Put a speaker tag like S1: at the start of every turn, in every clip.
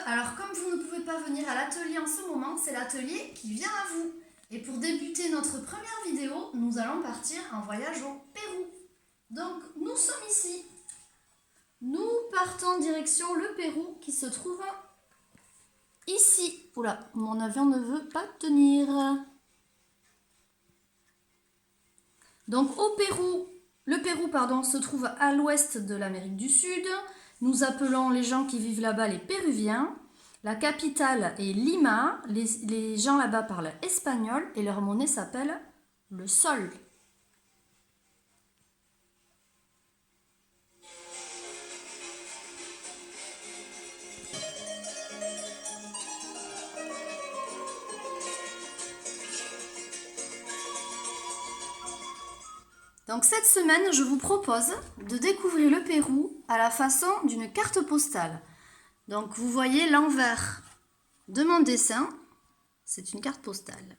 S1: Alors comme vous ne pouvez pas venir à l'atelier en ce moment, c'est l'atelier qui vient à vous. Et pour débuter notre première vidéo, nous allons partir en voyage au Pérou. Donc nous sommes ici. Nous partons direction le Pérou qui se trouve ici. Oula, mon avion ne veut pas tenir. Donc au Pérou, le Pérou se trouve à l'ouest de l'Amérique du Sud. Nous appelons les gens qui vivent là-bas les Péruviens. La capitale est Lima. Les gens là-bas parlent espagnol et leur monnaie s'appelle le sol. Donc cette semaine, je vous propose de découvrir le Pérou à la façon d'une carte postale. Donc vous voyez l'envers de mon dessin, c'est une carte postale.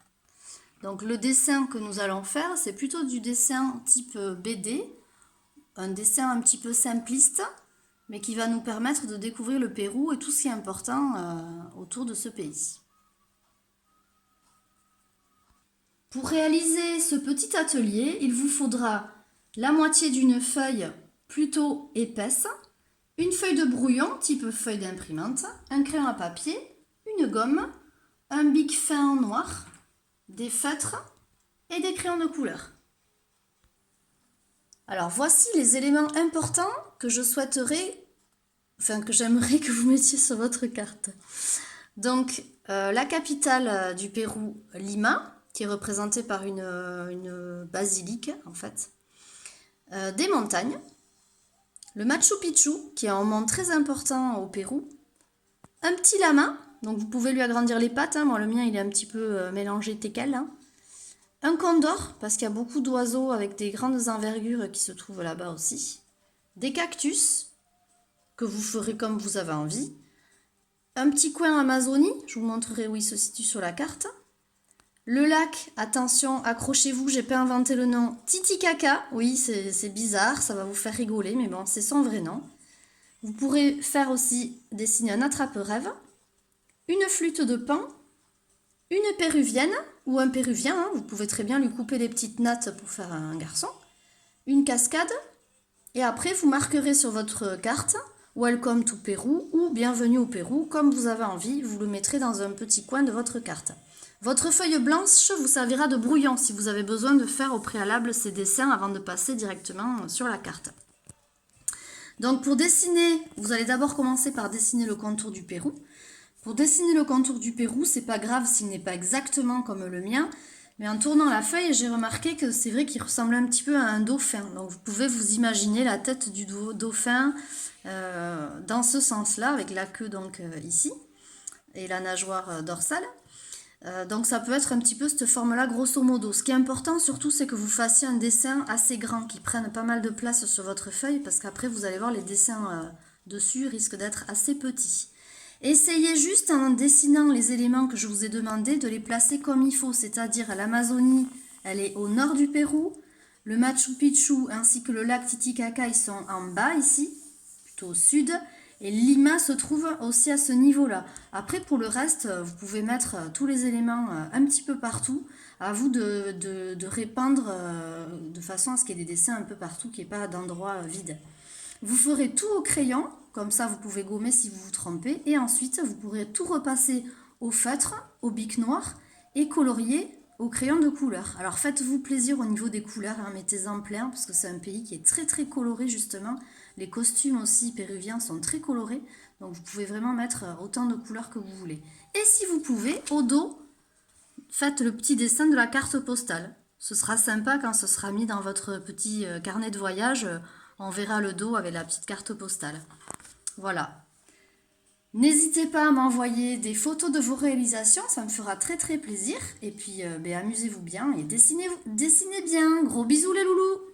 S1: Donc le dessin que nous allons faire, c'est plutôt du dessin type BD, un dessin un petit peu simpliste, mais qui va nous permettre de découvrir le Pérou et tout ce qui est important autour de ce pays. Pour réaliser ce petit atelier, il vous faudra la moitié d'une feuille plutôt épaisse, une feuille de brouillon type feuille d'imprimante, un crayon à papier, une gomme, un bic fin noir, des feutres et des crayons de couleur. Alors voici les éléments importants que j'aimerais que vous mettiez sur votre carte. Donc la capitale du Pérou, Lima, qui est représentée par une basilique en fait, des montagnes, le Machu Picchu, qui est un mont très important au Pérou, un petit lama, donc vous pouvez lui agrandir les pattes, moi le mien il est un petit peu mélangé teckel, un condor, parce qu'il y a beaucoup d'oiseaux avec des grandes envergures qui se trouvent là-bas aussi, des cactus, que vous ferez comme vous avez envie, un petit coin Amazonie, je vous montrerai où il se situe sur la carte. Le lac, attention, accrochez-vous, j'ai pas inventé le nom, Titicaca. Oui, c'est bizarre, ça va vous faire rigoler, mais bon, c'est son vrai nom. Vous pourrez faire aussi dessiner un attrape-rêve, une flûte de pan, une péruvienne ou un péruvien, vous pouvez très bien lui couper des petites nattes pour faire un garçon, une cascade, et après vous marquerez sur votre carte Welcome to Pérou ou Bienvenue au Pérou, comme vous avez envie, vous le mettrez dans un petit coin de votre carte. Votre feuille blanche vous servira de brouillon si vous avez besoin de faire au préalable ces dessins avant de passer directement sur la carte. Donc pour dessiner, vous allez d'abord commencer par dessiner le contour du Pérou. Pour dessiner le contour du Pérou, c'est pas grave s'il n'est pas exactement comme le mien, mais en tournant la feuille, j'ai remarqué que c'est vrai qu'il ressemble un petit peu à un dauphin. Donc vous pouvez vous imaginer la tête du dauphin dans ce sens-là, avec la queue donc ici, et la nageoire dorsale. Donc ça peut être un petit peu cette forme-là grosso modo. Ce qui est important surtout, c'est que vous fassiez un dessin assez grand, qui prenne pas mal de place sur votre feuille, parce qu'après vous allez voir les dessins dessus risquent d'être assez petits. Essayez juste en dessinant les éléments que je vous ai demandé de les placer comme il faut, c'est-à-dire l'Amazonie, elle est au nord du Pérou, le Machu Picchu ainsi que le lac Titicaca, ils sont en bas ici, plutôt au sud, et Lima se trouve aussi à ce niveau-là. Après, pour le reste, vous pouvez mettre tous les éléments un petit peu partout. À vous de répandre de façon à ce qu'il y ait des dessins un peu partout, qu'il n'y ait pas d'endroit vide. Vous ferez tout au crayon, comme ça vous pouvez gommer si vous vous trompez. Et ensuite, vous pourrez tout repasser au feutre, au bic noir et colorier au crayon de couleur. Alors faites-vous plaisir au niveau des couleurs, mettez-en plein, parce que c'est un pays qui est très très coloré justement. Les costumes aussi péruviens sont très colorés, donc vous pouvez vraiment mettre autant de couleurs que vous voulez. Et si vous pouvez, au dos, faites le petit dessin de la carte postale. Ce sera sympa quand ce sera mis dans votre petit carnet de voyage, on verra le dos avec la petite carte postale. Voilà. N'hésitez pas à m'envoyer des photos de vos réalisations, ça me fera très très plaisir. Et puis amusez-vous bien et dessinez bien. Gros bisous les loulous!